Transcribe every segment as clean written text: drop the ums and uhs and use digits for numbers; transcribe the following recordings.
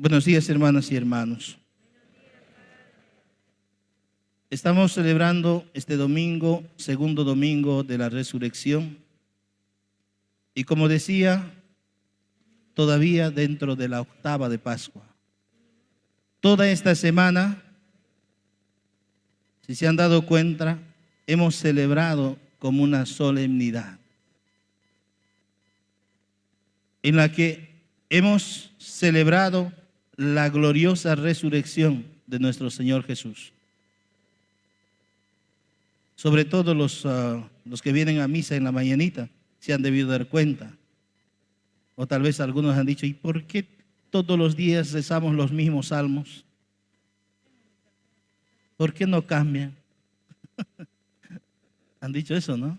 Buenos días, hermanas y hermanos. Estamos celebrando este domingo, segundo domingo de la resurrección. Y como decía, todavía dentro de la octava de Pascua. Toda esta semana, si se han dado cuenta, hemos celebrado como una solemnidad en la que hemos celebrado la gloriosa resurrección de nuestro Señor Jesús. Sobre todo los que vienen a misa en la mañanita se han debido dar cuenta. O tal vez algunos han dicho, ¿y por qué todos los días rezamos los mismos salmos? ¿Por qué no cambian? Han dicho eso, ¿no?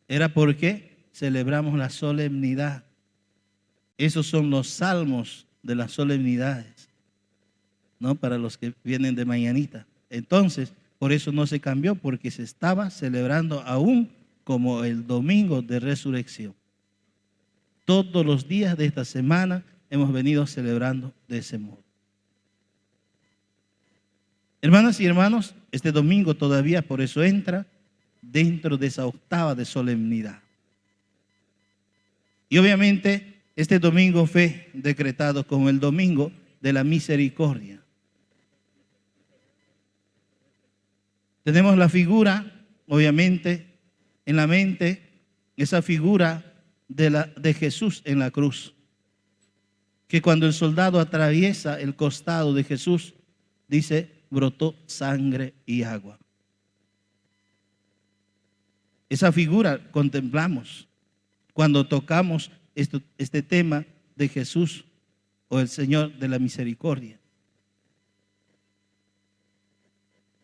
Era porque celebramos la solemnidad. Esos son los salmos de las solemnidades, ¿no? Para los que vienen de mañanita. Entonces, por eso no se cambió, porque se estaba celebrando aún como el domingo de resurrección. Todos los días de esta semana hemos venido celebrando de ese modo. Hermanas y hermanos, este domingo todavía por eso entra dentro de esa octava de solemnidad. Y obviamente este domingo fue decretado como el domingo de la misericordia. Tenemos la figura, obviamente, en la mente, esa figura de Jesús en la cruz. Que cuando el soldado atraviesa el costado de Jesús, dice, brotó sangre y agua. Esa figura contemplamos cuando tocamos este tema de Jesús o el Señor de la misericordia.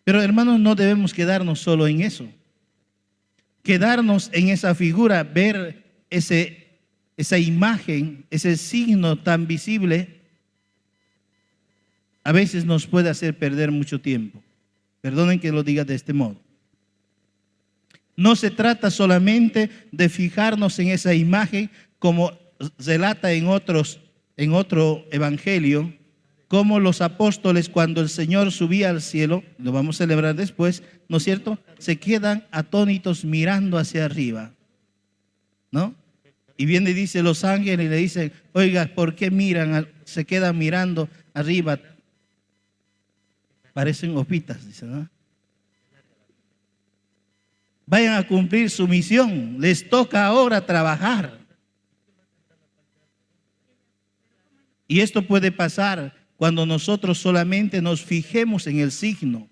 Pero hermanos, no debemos quedarnos solo en eso. Quedarnos en esa figura, ver esa imagen, ese signo tan visible, a veces nos puede hacer perder mucho tiempo. Perdonen que lo diga de este modo. No se trata solamente de fijarnos en esa imagen, como relata en otro evangelio, como los apóstoles cuando el Señor subía al cielo, lo vamos a celebrar después, ¿no es cierto? Se quedan atónitos mirando hacia arriba, ¿no? Y viene y dice los ángeles y le dicen, oiga, ¿por qué se quedan mirando arriba? Parecen opitas, dice, ¿no? Vayan a cumplir su misión, les toca ahora trabajar. Y esto puede pasar cuando nosotros solamente nos fijemos en el signo.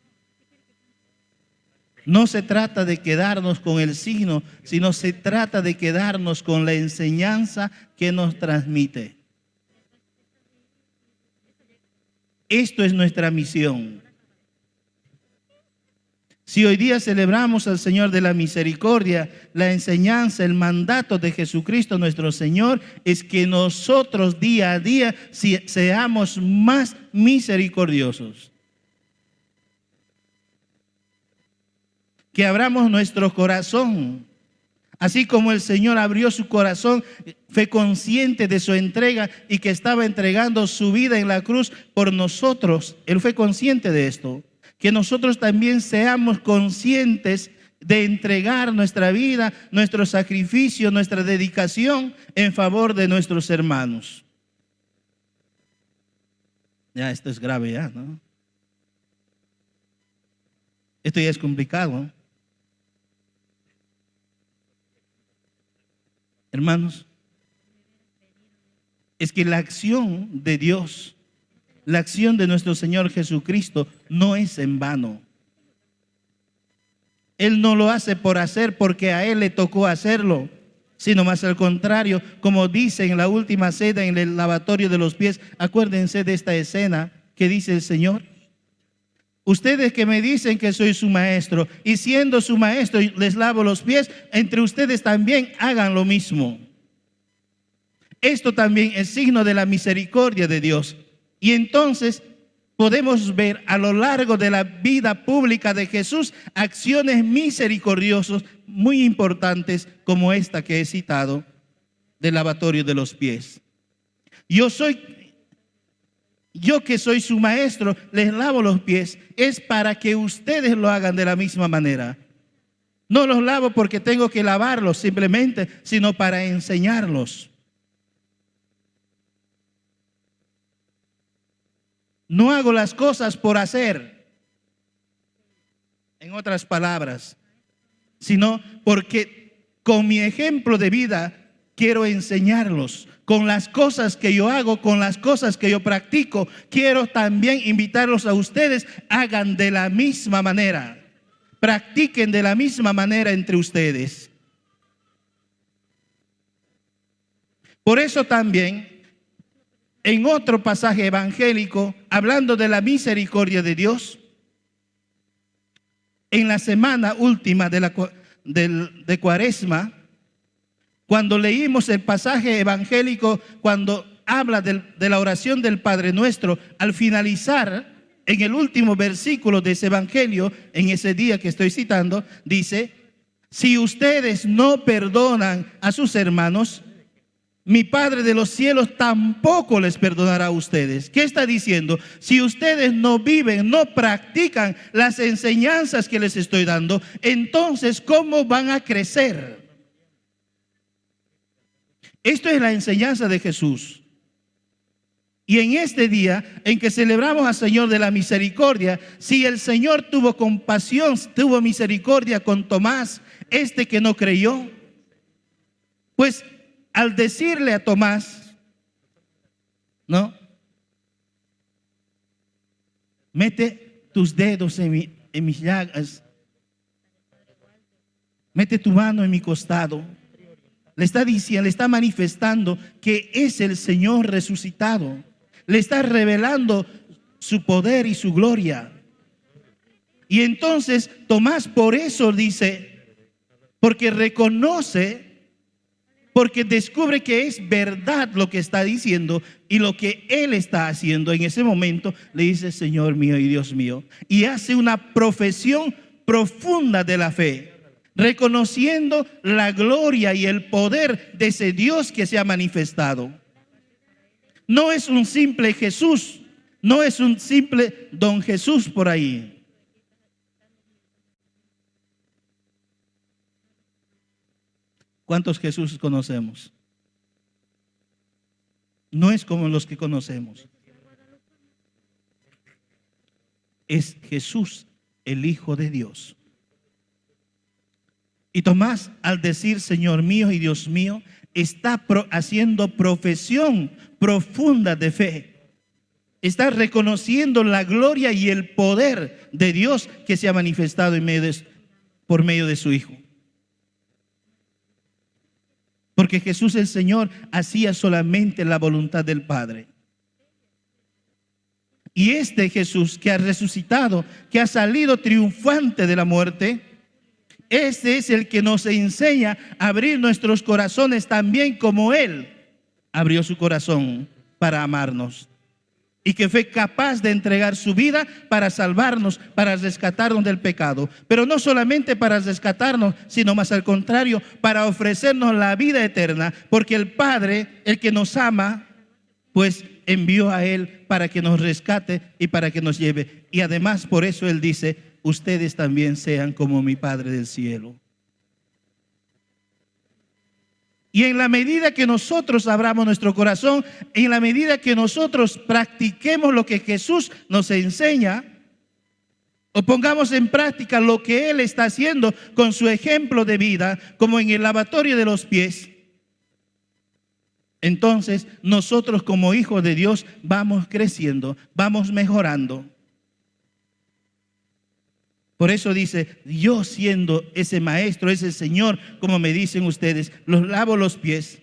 No se trata de quedarnos con el signo, sino se trata de quedarnos con la enseñanza que nos transmite. Esto es nuestra misión. Si hoy día celebramos al Señor de la misericordia, la enseñanza, el mandato de Jesucristo nuestro Señor es que nosotros día a día seamos más misericordiosos. Que abramos nuestro corazón. Así como el Señor abrió su corazón, fue consciente de su entrega y que estaba entregando su vida en la cruz por nosotros. Él fue consciente de esto. Que nosotros también seamos conscientes de entregar nuestra vida, nuestro sacrificio, nuestra dedicación en favor de nuestros hermanos. Ya, esto es grave ya, ¿no? Esto ya es complicado, ¿no? Hermanos, es que la acción de Dios, la acción de nuestro Señor Jesucristo no es en vano. Él no lo hace por hacer porque a Él le tocó hacerlo, sino más al contrario, como dice en la última cena en el lavatorio de los pies. Acuérdense de esta escena que dice el Señor. Ustedes que me dicen que soy su maestro y siendo su maestro les lavo los pies, entre ustedes también hagan lo mismo. Esto también es signo de la misericordia de Dios. Y entonces podemos ver a lo largo de la vida pública de Jesús acciones misericordiosas muy importantes como esta que he citado del lavatorio de los pies. Yo soy Yo que soy su maestro, les lavo los pies, es para que ustedes lo hagan de la misma manera. No los lavo porque tengo que lavarlos simplemente, sino para enseñarlos. No hago las cosas por hacer, en otras palabras, sino porque con mi ejemplo de vida quiero enseñarlos. Con las cosas que yo hago, con las cosas que yo practico, quiero también invitarlos a ustedes, hagan de la misma manera. Practiquen de la misma manera entre ustedes. Por eso también, en otro pasaje evangélico, hablando de la misericordia de Dios, en la semana última de Cuaresma, cuando leímos el pasaje evangélico, cuando habla de la oración del Padre Nuestro, al finalizar, en el último versículo de ese evangelio, en ese día que estoy citando, dice: si ustedes no perdonan a sus hermanos, mi Padre de los cielos tampoco les perdonará a ustedes. ¿Qué está diciendo? Si ustedes no viven, no practican las enseñanzas que les estoy dando, entonces ¿cómo van a crecer? Esto es la enseñanza de Jesús. Y en este día en que celebramos al Señor de la misericordia, si el Señor tuvo compasión, tuvo misericordia con Tomás, este que no creyó, pues al decirle a Tomás, ¿no? Mete tus dedos en mis llagas, mete tu mano en mi costado. Le está diciendo, le está manifestando que es el Señor resucitado. Le está revelando su poder y su gloria. Y entonces Tomás por eso dice, porque reconoce, porque descubre que es verdad lo que está diciendo y lo que él está haciendo en ese momento, le dice: Señor mío y Dios mío. Y hace una profesión profunda de la fe, reconociendo la gloria y el poder de ese Dios que se ha manifestado. No es un simple Jesús, no es un simple Don Jesús por ahí. ¿Cuántos Jesús conocemos? No es como los que conocemos. Es Jesús, el Hijo de Dios. Y Tomás, al decir Señor mío y Dios mío, está haciendo profesión profunda de fe. Está reconociendo la gloria y el poder de Dios que se ha manifestado por medio de su Hijo. Porque Jesús el Señor hacía solamente la voluntad del Padre. Y este Jesús que ha resucitado, que ha salido triunfante de la muerte, este es el que nos enseña a abrir nuestros corazones también como Él abrió su corazón para amarnos. Y que fue capaz de entregar su vida para salvarnos, para rescatarnos del pecado. Pero no solamente para rescatarnos, sino más al contrario, para ofrecernos la vida eterna. Porque el Padre, el que nos ama, pues envió a Él para que nos rescate y para que nos lleve. Y además por eso Él dice: ustedes también sean como mi Padre del cielo. Y en la medida que nosotros abramos nuestro corazón, en la medida que nosotros practiquemos lo que Jesús nos enseña, o pongamos en práctica lo que Él está haciendo con su ejemplo de vida, como en el lavatorio de los pies, entonces nosotros como hijos de Dios vamos creciendo, vamos mejorando. Por eso dice: yo siendo ese maestro, ese Señor, como me dicen ustedes, los lavo los pies.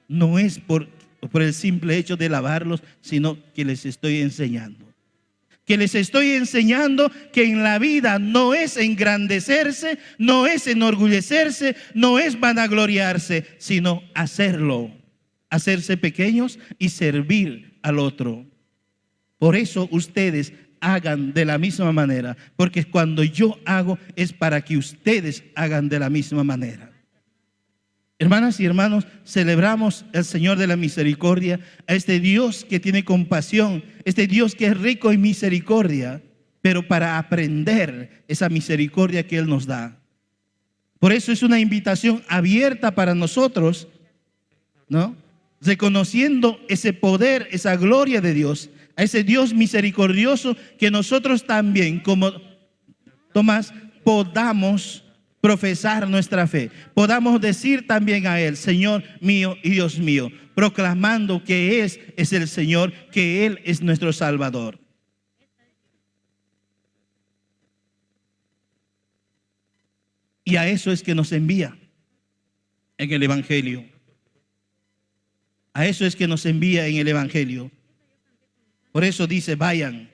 No es por el simple hecho de lavarlos, sino que les estoy enseñando. Que les estoy enseñando que en la vida no es engrandecerse, no es enorgullecerse, no es vanagloriarse, sino hacerlo. Hacerse pequeños y servir al otro. Por eso ustedes hagan de la misma manera, porque cuando yo hago es para que ustedes hagan de la misma manera. Hermanas y hermanos, celebramos al Señor de la misericordia, a este Dios que tiene compasión, este Dios que es rico en misericordia, pero para aprender esa misericordia que Él nos da. Por eso es una invitación abierta para nosotros, ¿no? Reconociendo ese poder, esa gloria de Dios, a ese Dios misericordioso, que nosotros también, como Tomás, podamos profesar nuestra fe, podamos decir también a Él, Señor mío y Dios mío, proclamando que es el Señor, que Él es nuestro Salvador. Y a eso es que nos envía en el Evangelio. A eso es que nos envía en el Evangelio. Por eso dice, vayan,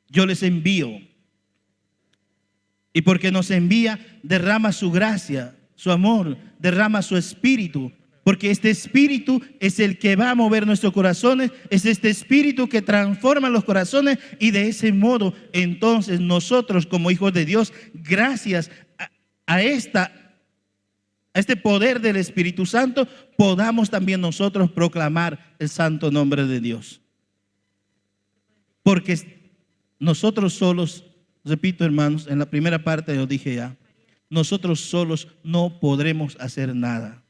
yo les envío. Y porque nos envía, derrama su gracia, su amor, derrama su espíritu. Porque este espíritu es el que va a mover nuestros corazones, es este espíritu que transforma los corazones, y de ese modo entonces nosotros como hijos de Dios, gracias a este poder del Espíritu Santo, podamos también nosotros proclamar el santo nombre de Dios. Porque nosotros solos, repito hermanos, en la primera parte lo dije ya, nosotros solos no podremos hacer nada.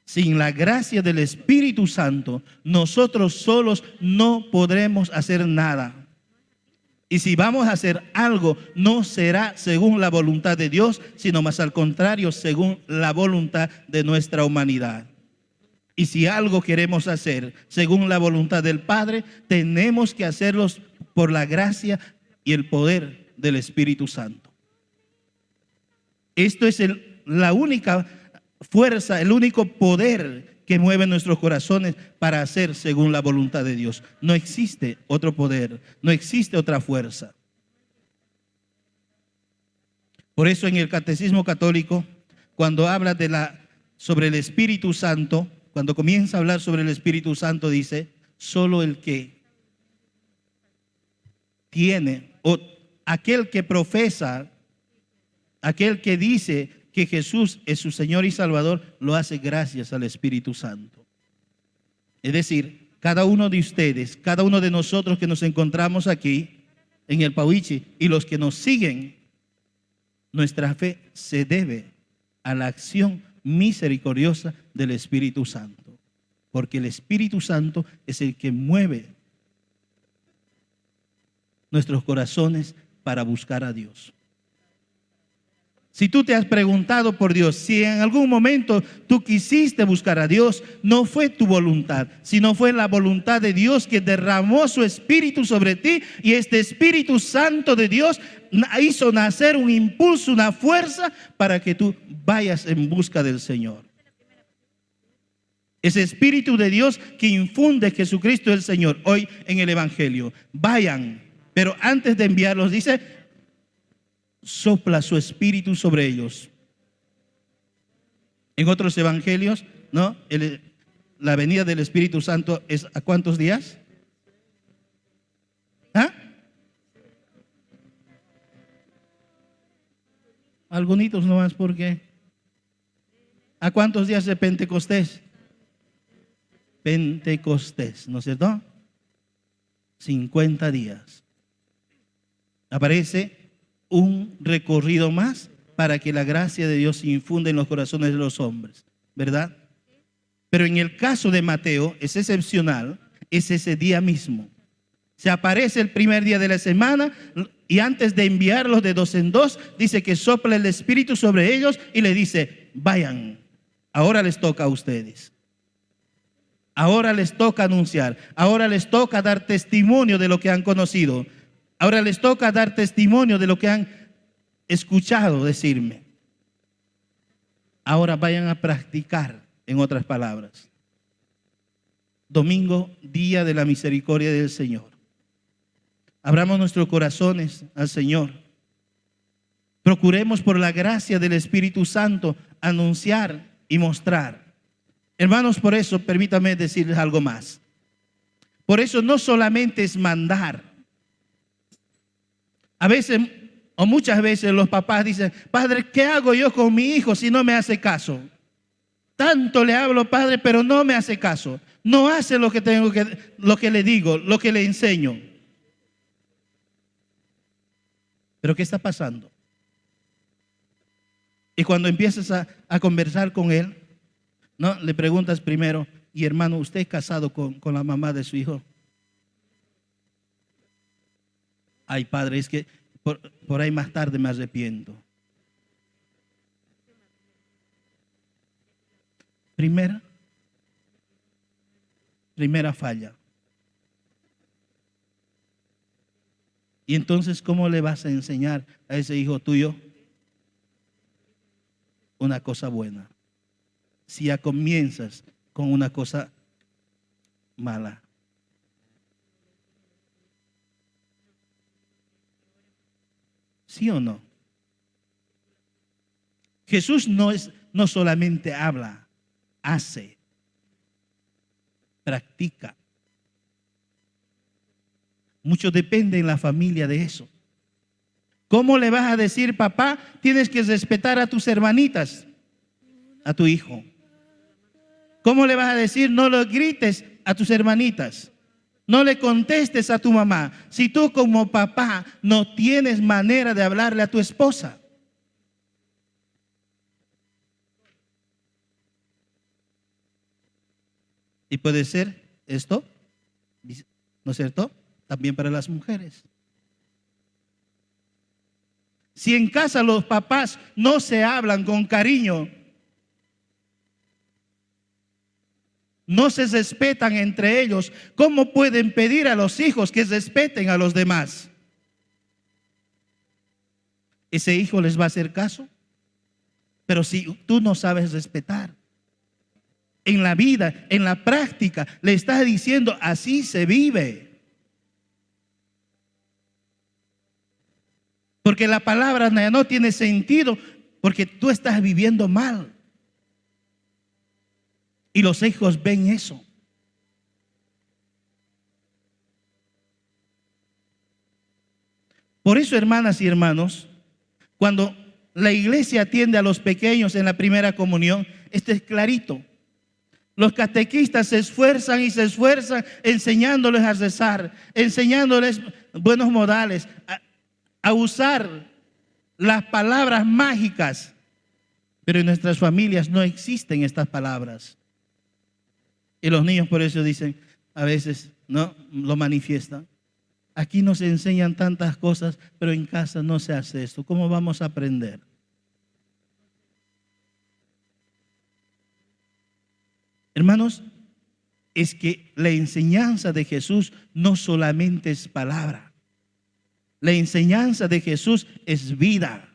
Sin la gracia del Espíritu Santo, nosotros solos no podremos hacer nada. Y si vamos a hacer algo, no será según la voluntad de Dios, sino más al contrario, según la voluntad de nuestra humanidad. Y si algo queremos hacer según la voluntad del Padre, tenemos que hacerlo por la gracia y el poder del Espíritu Santo. Esto es la única fuerza, el único poder que mueve nuestros corazones para hacer según la voluntad de Dios. No existe otro poder, no existe otra fuerza. Por eso en el Catecismo Católico, cuando habla sobre el Espíritu Santo, cuando comienza a hablar sobre el Espíritu Santo, dice, solo el que tiene, o aquel que profesa, aquel que dice que Jesús es su Señor y Salvador, lo hace gracias al Espíritu Santo. Es decir, cada uno de ustedes, cada uno de nosotros que nos encontramos aquí en el Pauichi y los que nos siguen, nuestra fe se debe a la acción misericordiosa del Espíritu Santo. Porque el Espíritu Santo es el que mueve nuestros corazones para buscar a Dios. Si tú te has preguntado por Dios, si en algún momento tú quisiste buscar a Dios, no fue tu voluntad, sino fue la voluntad de Dios que derramó su Espíritu sobre ti, y este Espíritu Santo de Dios hizo nacer un impulso, una fuerza para que tú vayas en busca del Señor. Ese Espíritu de Dios que infunde Jesucristo el Señor hoy en el Evangelio. Vayan, pero antes de enviarlos dice, sopla su espíritu sobre ellos. En otros evangelios, ¿no? La venida del Espíritu Santo es ¿a cuántos días? ¿Ah? Algunitos nomás, porque ¿a cuántos días de Pentecostés? Pentecostés, ¿no es cierto? 50 días. Aparece un recorrido más para que la gracia de Dios se infunda en los corazones de los hombres, ¿verdad? Pero en el caso de Mateo es excepcional, es ese día mismo. Se aparece el primer día de la semana y antes de enviarlos de dos en dos, dice que sopla el Espíritu sobre ellos y le dice, vayan, ahora les toca a ustedes. Ahora les toca anunciar, ahora les toca dar testimonio de lo que han conocido. Ahora les toca dar testimonio de lo que han escuchado decirme. Ahora vayan a practicar, en otras palabras. Domingo, día de la misericordia del Señor. Abramos nuestros corazones al Señor. Procuremos por la gracia del Espíritu Santo anunciar y mostrar. Hermanos, por eso permítame decirles algo más. Por eso no solamente es mandar. A veces o muchas veces los papás dicen, padre, ¿qué hago yo con mi hijo si no me hace caso? Tanto le hablo, Padre, pero no me hace caso. No hace lo que le digo, lo que le enseño. Pero ¿qué está pasando? Y cuando empiezas a conversar con él, ¿no? Le preguntas primero, y hermano, ¿usted es casado con la mamá de su hijo? Ay, padre, es que por ahí más tarde me arrepiento. Primera falla. Y entonces, ¿cómo le vas a enseñar a ese hijo tuyo una cosa buena si ya comienzas con una cosa mala? ¿Sí o no? Jesús no solamente habla, hace, practica. Mucho depende en la familia de eso. ¿Cómo le vas a decir, papá, tienes que respetar a tus hermanitas, a tu hijo? ¿Cómo le vas a decir, no lo grites a tus hermanitas? No le contestes a tu mamá si tú como papá no tienes manera de hablarle a tu esposa. Y puede ser esto, ¿no es cierto? También para las mujeres. Si en casa los papás no se hablan con cariño, no se respetan entre ellos, ¿cómo pueden pedir a los hijos que respeten a los demás? ¿Ese hijo les va a hacer caso? Pero si tú no sabes respetar, en la vida, en la práctica, le estás diciendo, así se vive. Porque la palabra no tiene sentido, porque tú estás viviendo mal. Y los hijos ven eso. Por eso, hermanas y hermanos, cuando la iglesia atiende a los pequeños en la primera comunión, esto es clarito. Los catequistas se esfuerzan y se esfuerzan enseñándoles a rezar, enseñándoles buenos modales, a usar las palabras mágicas. Pero en nuestras familias no existen estas palabras. Y los niños por eso dicen, a veces, no, lo manifiestan. Aquí nos enseñan tantas cosas, pero en casa no se hace esto. ¿Cómo vamos a aprender? Hermanos, es que la enseñanza de Jesús no solamente es palabra. La enseñanza de Jesús es vida.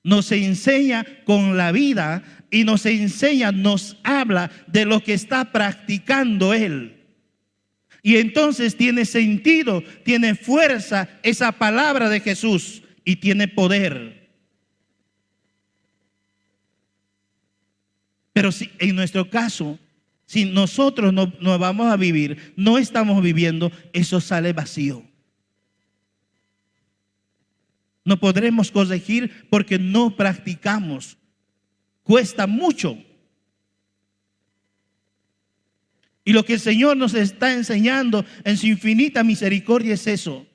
Nos enseña con la vida y nos enseña, nos habla de lo que está practicando Él. Y entonces tiene sentido, tiene fuerza esa palabra de Jesús y tiene poder. Pero si en nuestro caso, si nosotros no vamos a vivir, no estamos viviendo, eso sale vacío. No podremos corregir porque no practicamos. Cuesta mucho. Y lo que el Señor nos está enseñando en su infinita misericordia es eso.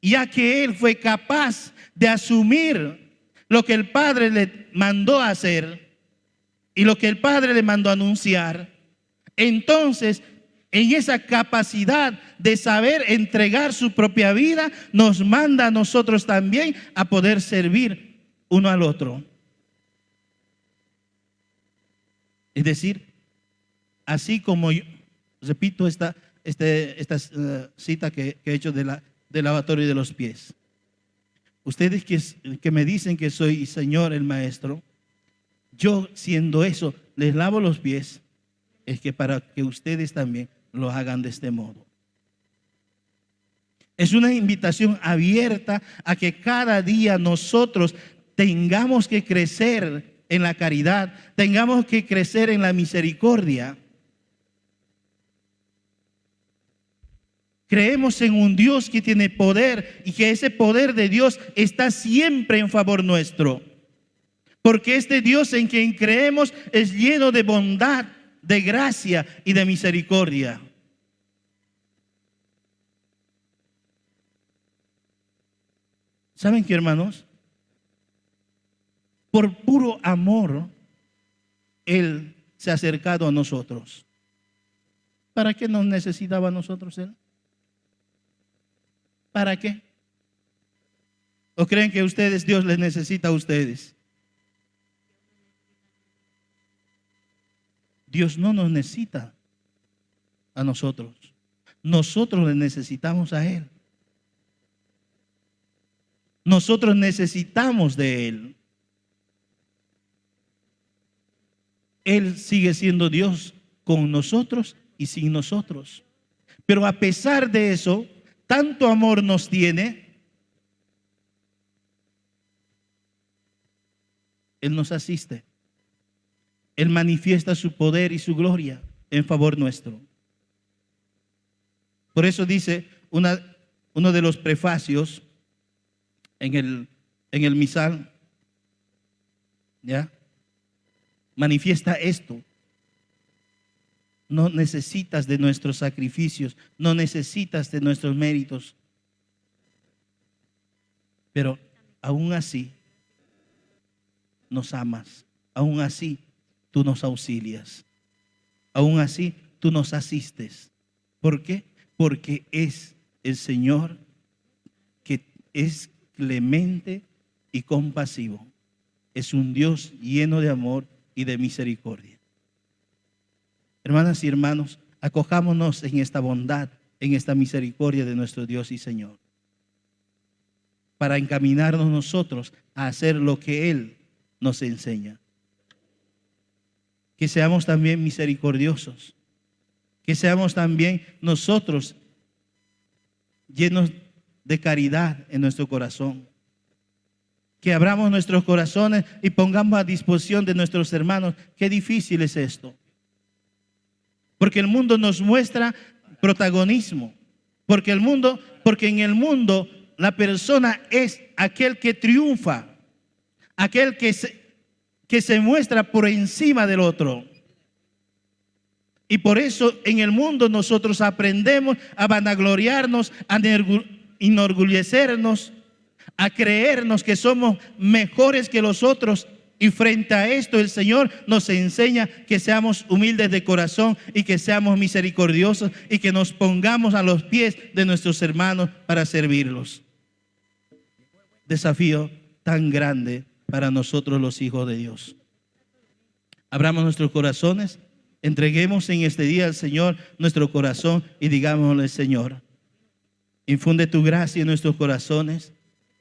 Ya que Él fue capaz de asumir lo que el Padre le mandó a hacer y lo que el Padre le mandó a anunciar, entonces en esa capacidad de saber entregar su propia vida, nos manda a nosotros también a poder servir uno al otro. Es decir, así como yo, repito esta cita que he hecho del lavatorio de los pies. Ustedes que me dicen que soy Señor el Maestro, yo siendo eso, les lavo los pies, es que para que ustedes también lo hagan de este modo. Es una invitación abierta a que cada día nosotros tengamos que crecer en la caridad, tengamos que crecer en la misericordia. Creemos en un Dios que tiene poder y que ese poder de Dios está siempre en favor nuestro. Porque este Dios en quien creemos es lleno de bondad, de gracia y de misericordia. ¿Saben qué, hermanos? Por puro amor, Él se ha acercado a nosotros. ¿Para qué nos necesitaba a nosotros Él? ¿Para qué? ¿O creen que ustedes, Dios les necesita a ustedes? Dios no nos necesita a nosotros. Nosotros le necesitamos a Él. Nosotros necesitamos de Él. Él sigue siendo Dios con nosotros y sin nosotros. Pero a pesar de eso, tanto amor nos tiene, Él nos asiste. Él manifiesta su poder y su gloria en favor nuestro. Por eso dice uno de los prefacios en el misal, ¿ya? Manifiesta esto. No necesitas de nuestros sacrificios, no necesitas de nuestros méritos. Pero aún así nos amas, aún así tú nos auxilias, aún así tú nos asistes. ¿Por qué? Porque es el Señor que es clemente y compasivo. Es un Dios lleno de amor y de misericordia. Hermanas y hermanos, acojámonos en esta bondad, en esta misericordia de nuestro Dios y Señor, para encaminarnos nosotros a hacer lo que Él nos enseña. Que seamos también misericordiosos, que seamos también nosotros llenos de caridad en nuestro corazón, que abramos nuestros corazones y pongamos a disposición de nuestros hermanos. Qué difícil es esto, porque el mundo nos muestra protagonismo, porque en el mundo la persona es aquel que triunfa, aquel que se muestra por encima del otro. Y por eso en el mundo nosotros aprendemos a vanagloriarnos, a enorgullecernos, a creernos que somos mejores que los otros. Y frente a esto el Señor nos enseña que seamos humildes de corazón y que seamos misericordiosos y que nos pongamos a los pies de nuestros hermanos para servirlos. Desafío tan grande para nosotros los hijos de Dios. Abramos nuestros corazones, entreguemos en este día al Señor nuestro corazón y digámosle: Señor, infunde tu gracia en nuestros corazones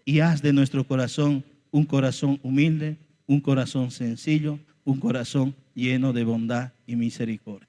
y haz de nuestro corazón un corazón humilde, un corazón sencillo, un corazón lleno de bondad y misericordia.